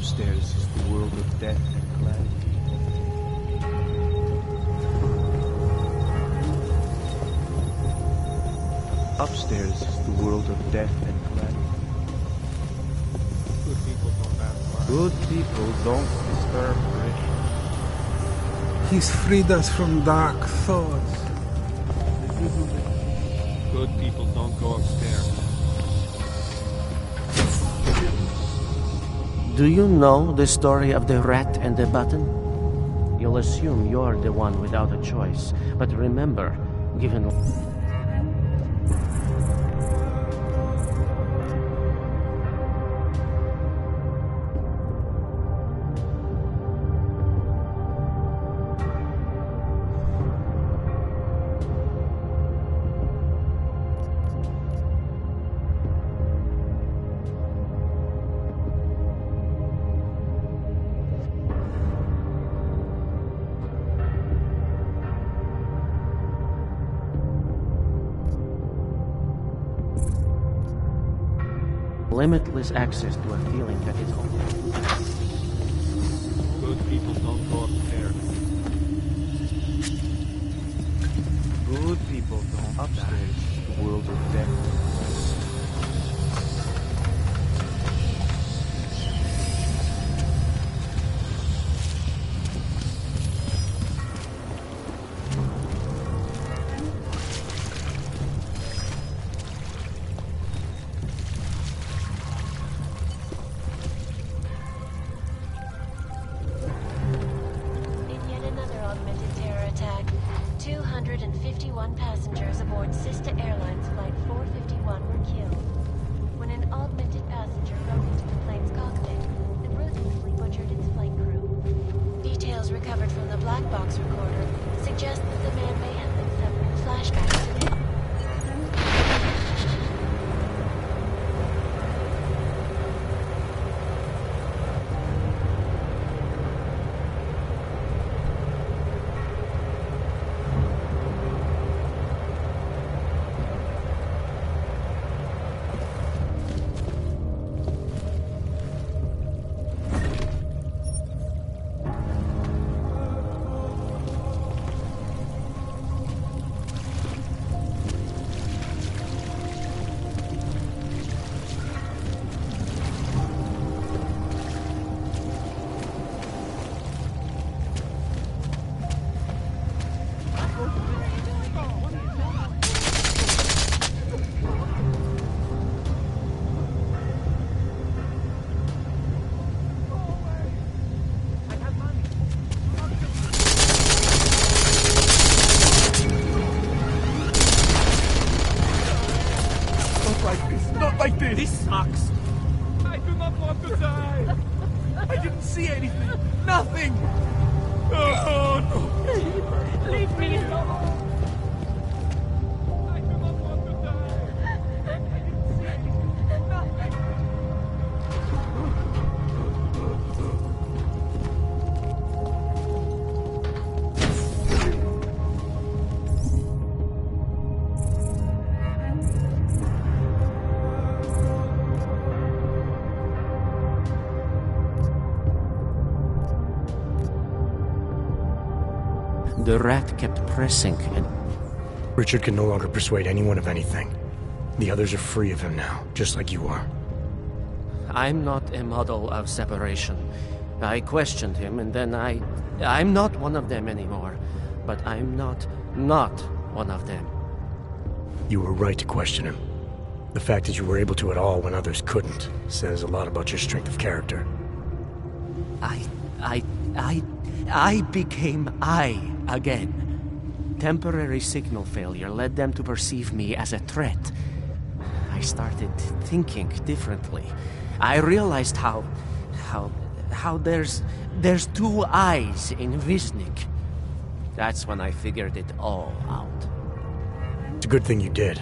Upstairs is the world of death and calamity. Upstairs is the world of death and calamity. Good people don't ask why. Good people don't disturb rich. He's freed us from dark thoughts. Good people don't go upstairs. Do you know the story of the rat and the button? You'll assume you're the one without a choice. But remember, given... limitless access to a feeling that is home. Good people don't go upstairs. Good people don't upstairs is the world of death. In yet another augmented terror attack, 251 passengers aboard Sister Airlines Flight 451 were killed. When an augmented passenger broke into the plane's cockpit and ruthlessly butchered its flight crew. Details recovered from the black box recorder suggest that the man may have been suffering flashbacks to him. Not like this! This sucks. I do not want to die! I didn't see anything! Nothing! Oh, no! Leave me alone! I do not want to die! I didn't see anything! Nothing! The rat kept pressing and... Richard can no longer persuade anyone of anything. The others are free of him now, just like you are. I'm not a model of separation. I questioned him, and then I'm not one of them anymore. But I'm not one of them. You were right to question him. The fact that you were able to at all when others couldn't says a lot about your strength of character. I became I again. Temporary signal failure led them to perceive me as a threat. I started thinking differently. I realized how there's two eyes in Wisnik. That's when I figured it all out. It's a good thing you did.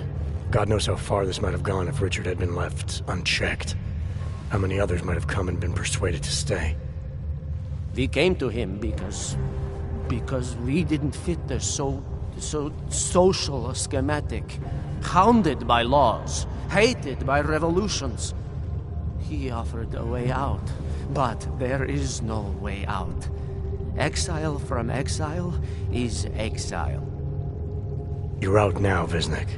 God knows how far this might have gone if Richard had been left unchecked. How many others might have come and been persuaded to stay. We came to him because we didn't fit the so social schematic, hounded by laws, hated by revolutions. He offered a way out, But there is no way out. Exile from exile is exile. You're out now, Viznik.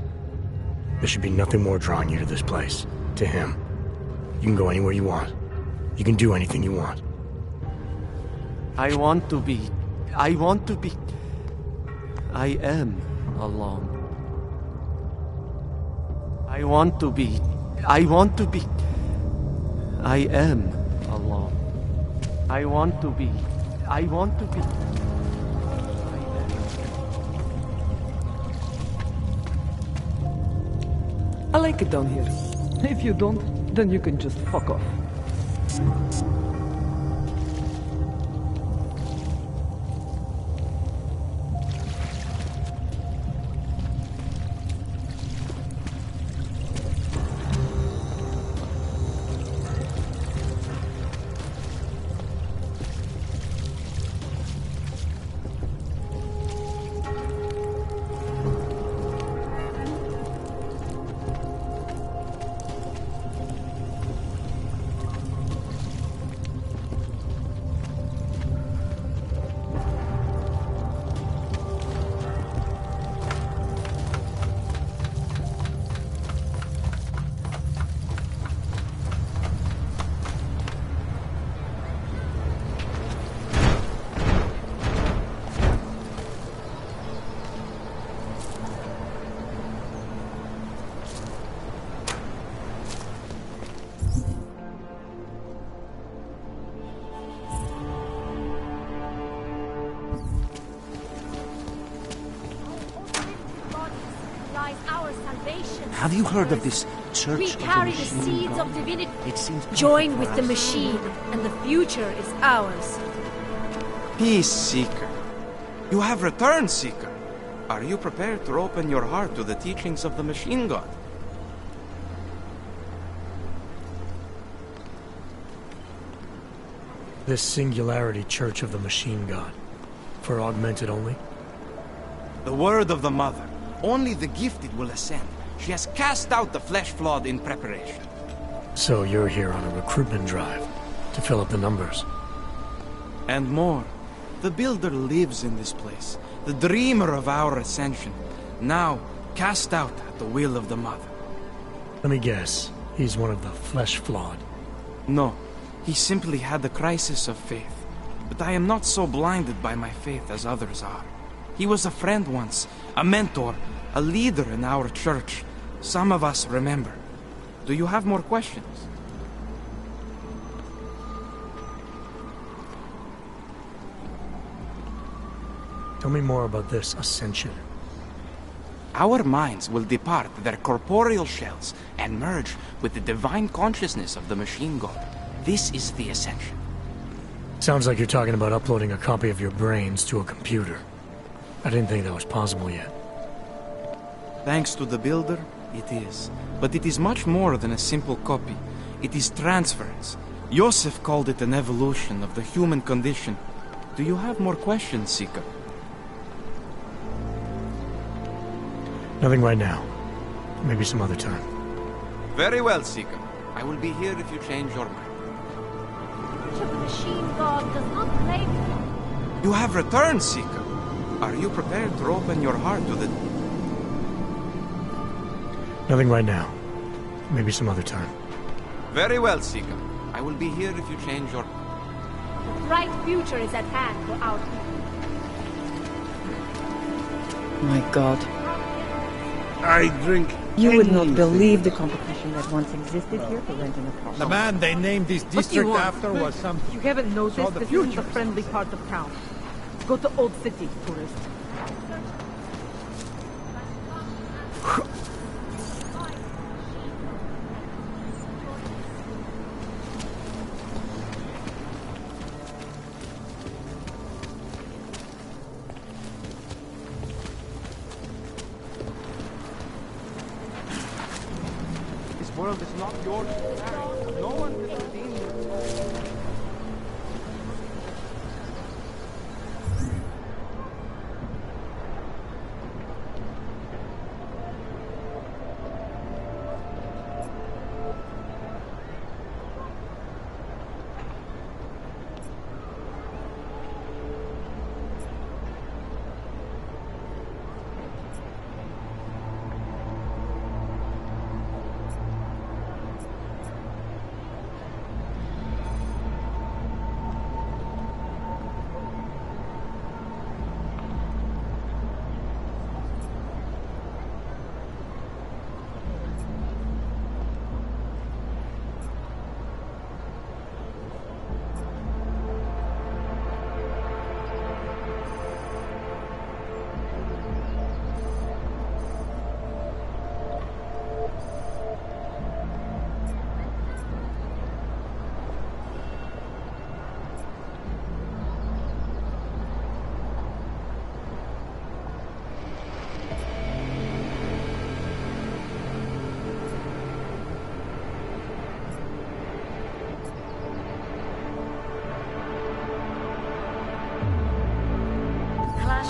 There should be nothing more drawing you to this place. To him. You can go anywhere you want. You can do anything you want. I want to be... I am alone. I want to be... I am alone. I want to be... I like it down here. If you don't, then you can just fuck off. Have you heard of this Church We of the carry the Machine seeds God? of divinity. It seems Join perfect with for the us. machine, and the future is ours. Peace, Seeker. You have returned, Seeker. Are you prepared to open your heart to the teachings of the Machine God? This Singularity Church of the Machine God. For augmented only? The word of the Mother. Only the gifted will ascend. She has cast out the flesh-flawed in preparation. So you're here on a recruitment drive to fill up the numbers. And more. The Builder lives in this place. The dreamer of our ascension. Now, cast out at the will of the Mother. Let me guess. He's one of the flesh-flawed. No. He simply had a crisis of faith. But I am not so blinded by my faith as others are. He was a friend once, a mentor, a leader in our church. Some of us remember. Do you have more questions? Tell me more about this ascension. Our minds will depart their corporeal shells and merge with the divine consciousness of the Machine God. This is the ascension. Sounds like you're talking about uploading a copy of your brains to a computer. I didn't think that was possible yet. Thanks to the Builder, it is. But it is much more than a simple copy. It is transference. Joseph called it an evolution of the human condition. Do you have more questions, Seeker? Nothing right now. Maybe some other time. Very well, Seeker. I will be here if you change your mind. The machine god does not play with you. You have returned, Seeker. Are you prepared to open your heart to the... Nothing right now. Maybe some other time. Very well, Seeker. I will be here if you change your... A bright future is at hand for our people. My God. I drink. You would not anything. believe the competition that once existed here for renting a car. The man they named this district after was some... You haven't noticed Saw the this isn't future. the friendly part of town. Go to Old City, tourist. This world is not yours to carry. No one can redeem you.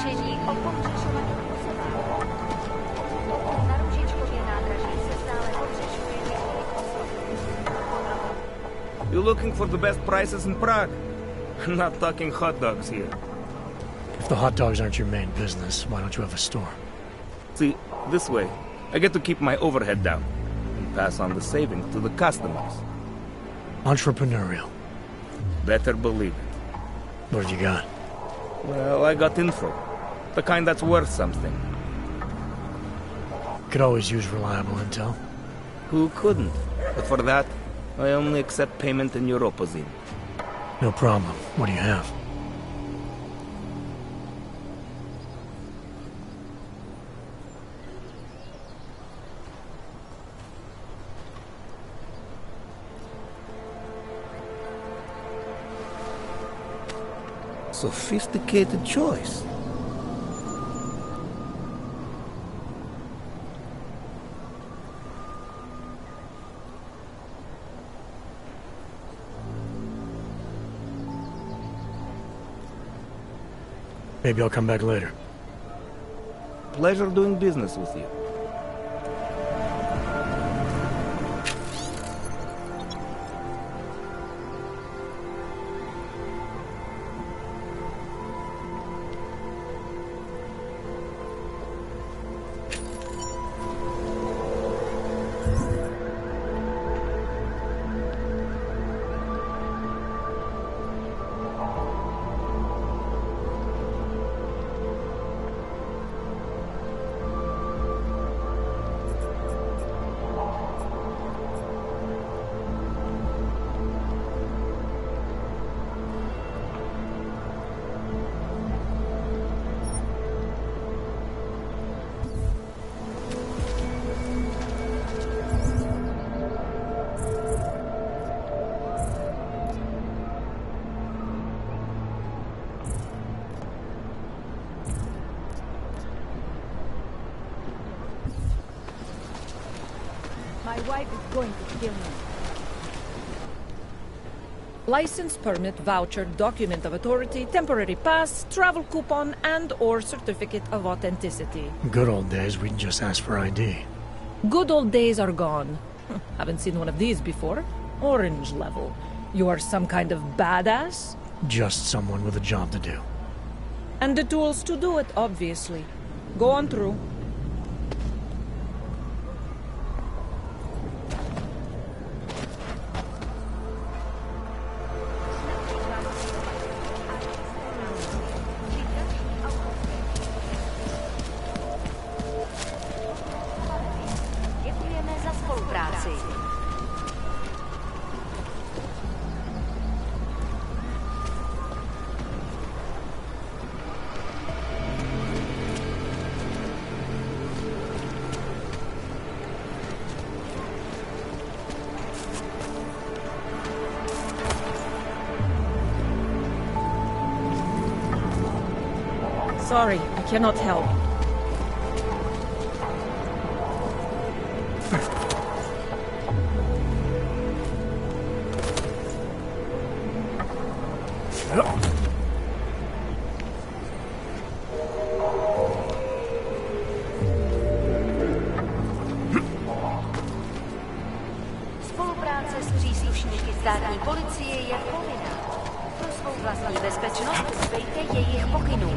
cvičení o pobřežovaných osobách. Na Růžičkově nádraží se stále pobřežuje několik osob. You looking for the best prices in Prague? Not talking hot dogs here. If the hot dogs aren't your main business, why don't you have a store? See, this way, I get to keep my overhead down and pass on the savings to the customers. Entrepreneurial. Better believe it. What have you got? Well, I got info. The kind that's worth something. Could always use reliable intel. Who couldn't? But for that, I only accept payment in Europozine. No problem. What do you have? Sophisticated choice. Maybe I'll come back later. Pleasure doing business with you. My wife is going to kill me. License, permit, voucher, document of authority, temporary pass, travel coupon, and/or certificate of authenticity. Good old days, we'd just ask for ID. Good old days are gone. Haven't seen one of these before. Orange level. You are some kind of badass? Just someone with a job to do. And the tools to do it, obviously. Go on through. Děkujeme za spolupráci. Sorry, I cannot help. Spolupráce s příslušníky státní policie je povinná. Pro svou vlastní bezpečnost dbejte jejich pokynů.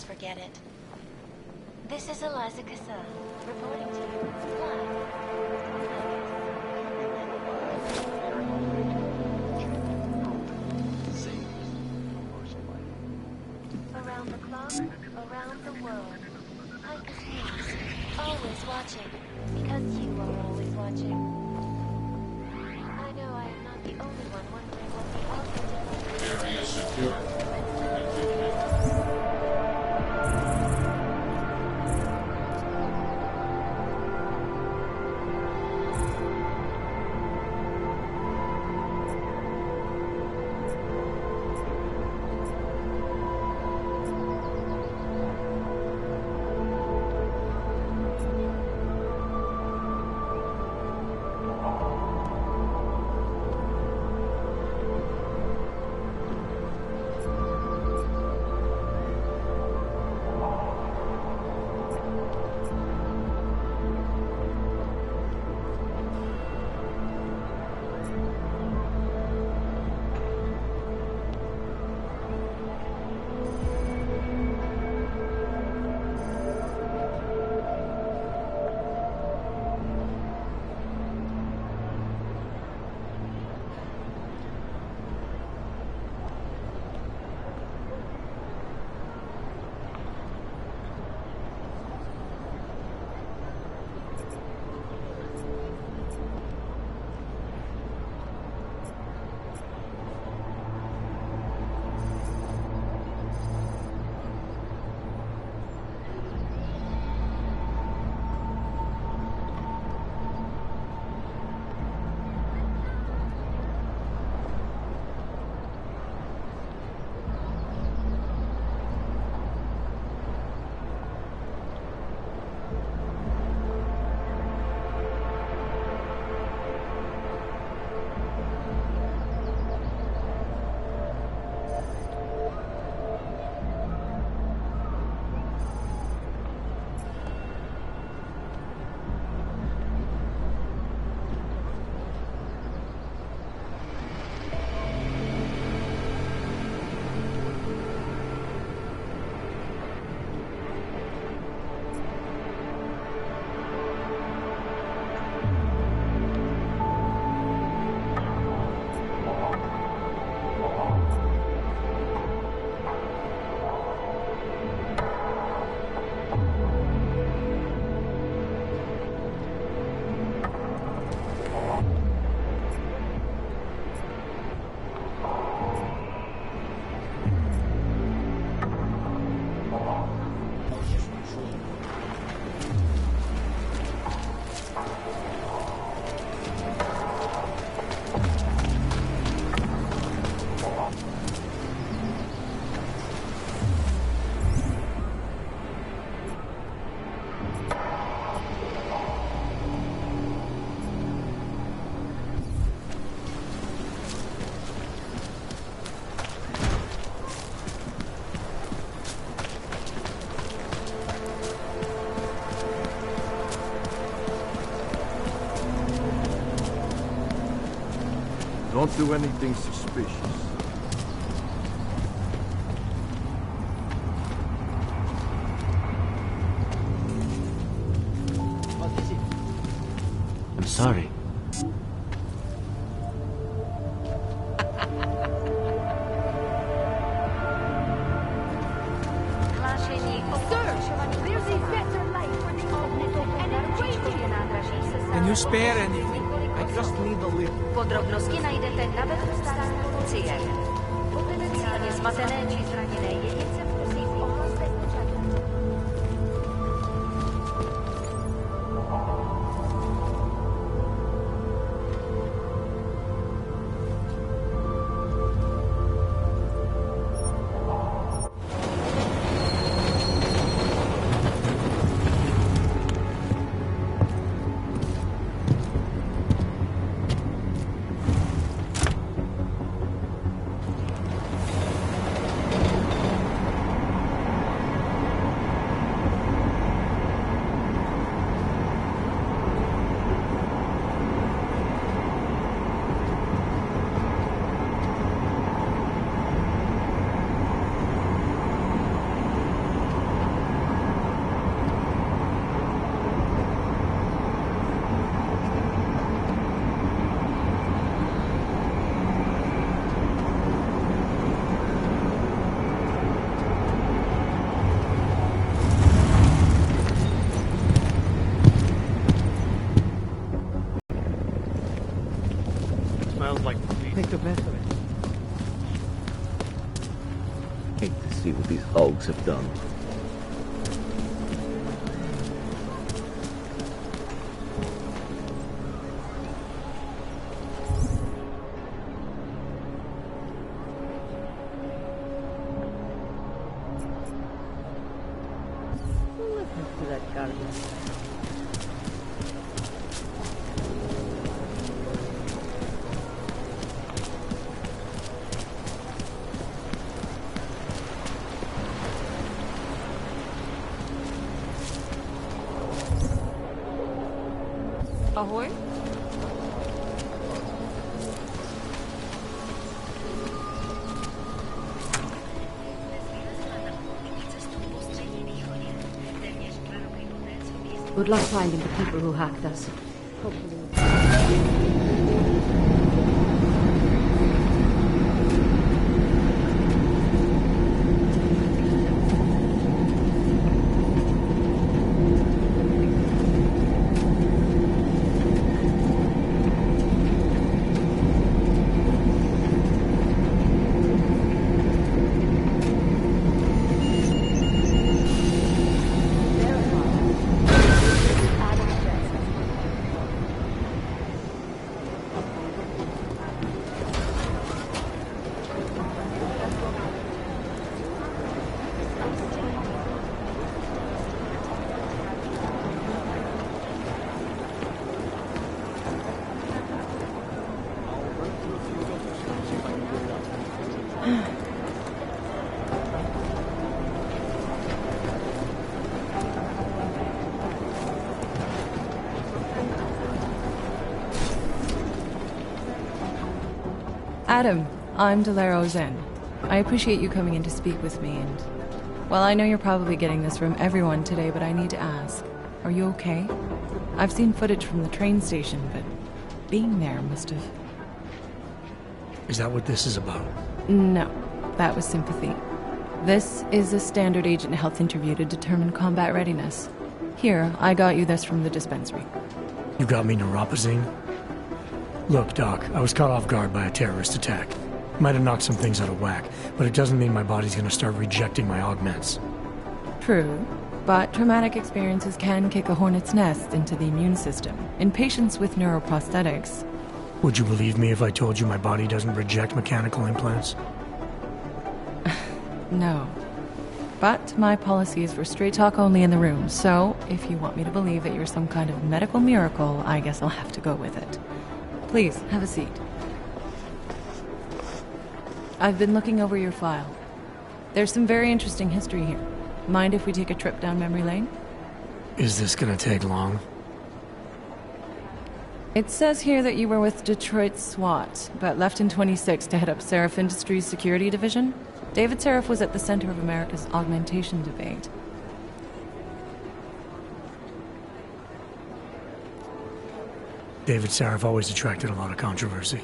Forget it. This is Eliza Kassan, reporting to you live. Around the clock, around the world. Hypus News, always watching, because you are always watching. I know I am not the only one wondering what the ultimate area secure. Don't do anything suspicious. I'm sorry. Can you spare anything? I just need a little. Podrobnosti najdete na webu státní policie. Potenciálně zmatené či zraněné jedince prosím ohlaste úřadu. Make the best of it. Hate to see what these hogs have done. Listen to that garbage. Ahoy? Good luck finding the people who hacked us. Adam, I'm Delaro Zen. I appreciate you coming in to speak with me, and... well, I know you're probably getting this from everyone today, but I need to ask. Are you okay? I've seen footage from the train station, but being there must have... Is that what this is about? No, that was sympathy. This is a standard agent health interview to determine combat readiness. Here, I got you this from the dispensary. You got me neuropazine? Look, Doc, I was caught off guard by a terrorist attack. Might have knocked some things out of whack, but it doesn't mean my body's gonna start rejecting my augments. True, but traumatic experiences can kick a hornet's nest into the immune system. In patients with neuroprosthetics... Would you believe me if I told you my body doesn't reject mechanical implants? No. But my policy is for straight talk only in the room, so if you want me to believe that you're some kind of medical miracle, I guess I'll have to go with it. Please, have a seat. I've been looking over your file. There's some very interesting history here. Mind if we take a trip down memory lane? Is this gonna take long? It says here that you were with Detroit SWAT, but left in 26 to head up Seraph Industries' security division. David Seraph was at the center of America's augmentation debate. David Seraph always attracted a lot of controversy.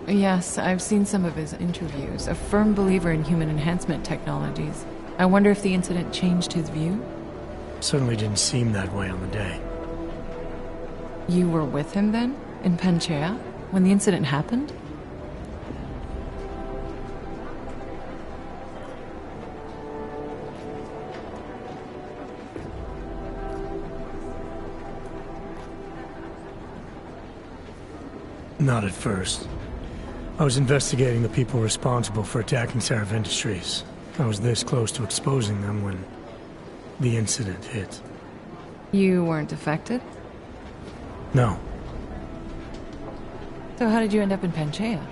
Yes, I've seen some of his interviews. A firm believer in human enhancement technologies. I wonder if the incident changed his view? Certainly didn't seem that way on the day. You were with him then? In Panchea? When the incident happened? Not at first. I was investigating the people responsible for attacking Seraph Industries. I was this close to exposing them when the incident hit. You weren't affected? No. So how did you end up in Panchea?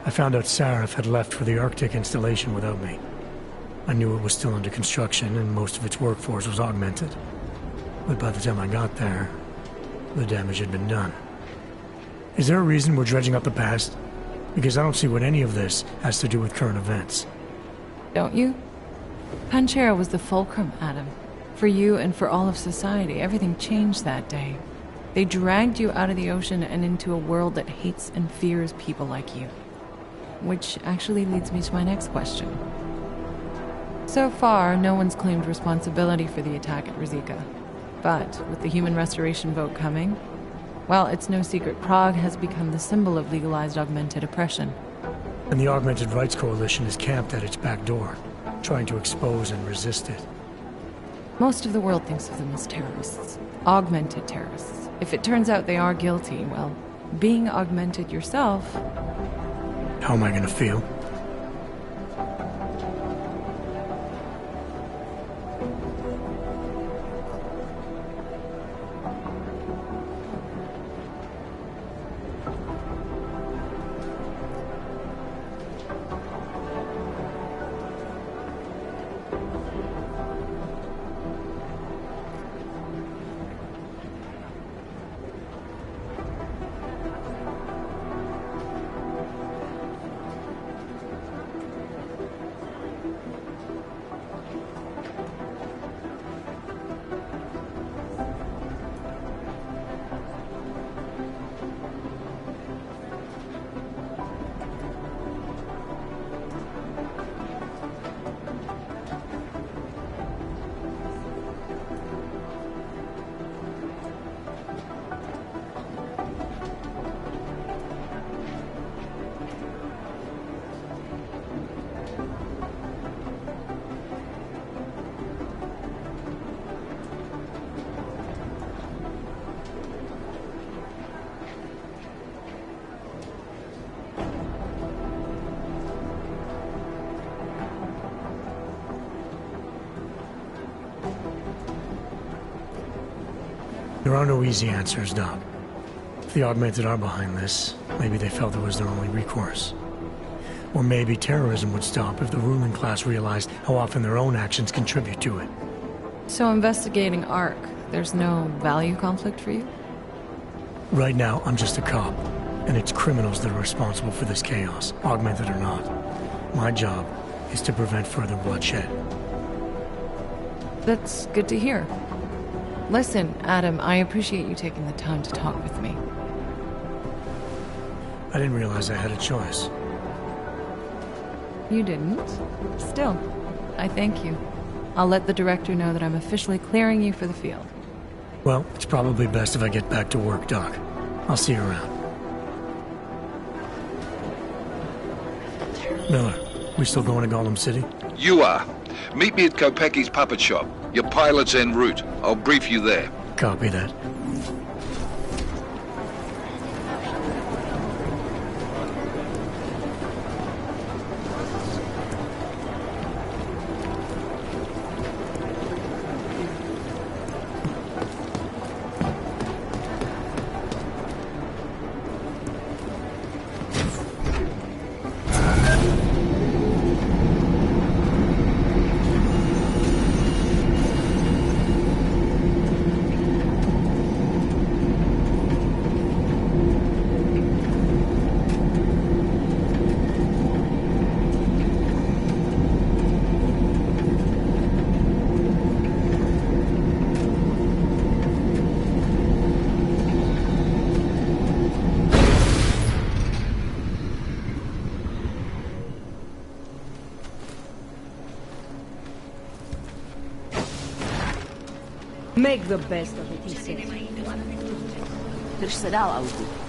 I found out Seraph had left for the Arctic installation without me. I knew it was still under construction and most of its workforce was augmented. But by the time I got there, the damage had been done. Is there a reason we're dredging up the past? Because I don't see what any of this has to do with current events. Don't you? Panchea was the fulcrum, Adam. For you and for all of society, everything changed that day. They dragged you out of the ocean and into a world that hates and fears people like you. Which actually leads me to my next question. So far, no one's claimed responsibility for the attack at Rizika. But with the human restoration vote coming, well, it's no secret Prague has become the symbol of legalized augmented oppression. And the Augmented Rights Coalition is camped at its back door, trying to expose and resist it. Most of the world thinks of them as terrorists. Augmented terrorists. If it turns out they are guilty, well, being augmented yourself... How am I gonna feel? There are no easy answers, Doc. If the Augmented are behind this, maybe they felt it was their only recourse. Or maybe terrorism would stop if the ruling class realized how often their own actions contribute to it. So investigating ARC, there's no value conflict for you? Right now, I'm just a cop, and it's criminals that are responsible for this chaos, augmented or not. My job is to prevent further bloodshed. That's good to hear. Listen, Adam, I appreciate you taking the time to talk with me. I didn't realize I had a choice. You didn't? Still, I thank you. I'll let the director know that I'm officially clearing you for the field. Well, it's probably best if I get back to work, Doc. I'll see you around. Miller, we still going to Gollum City? You are. Meet me at Kopecki's puppet shop. Your pilot's en route. I'll brief you there. Copy that. Make the best of it, he said. Drž se dál, Augu.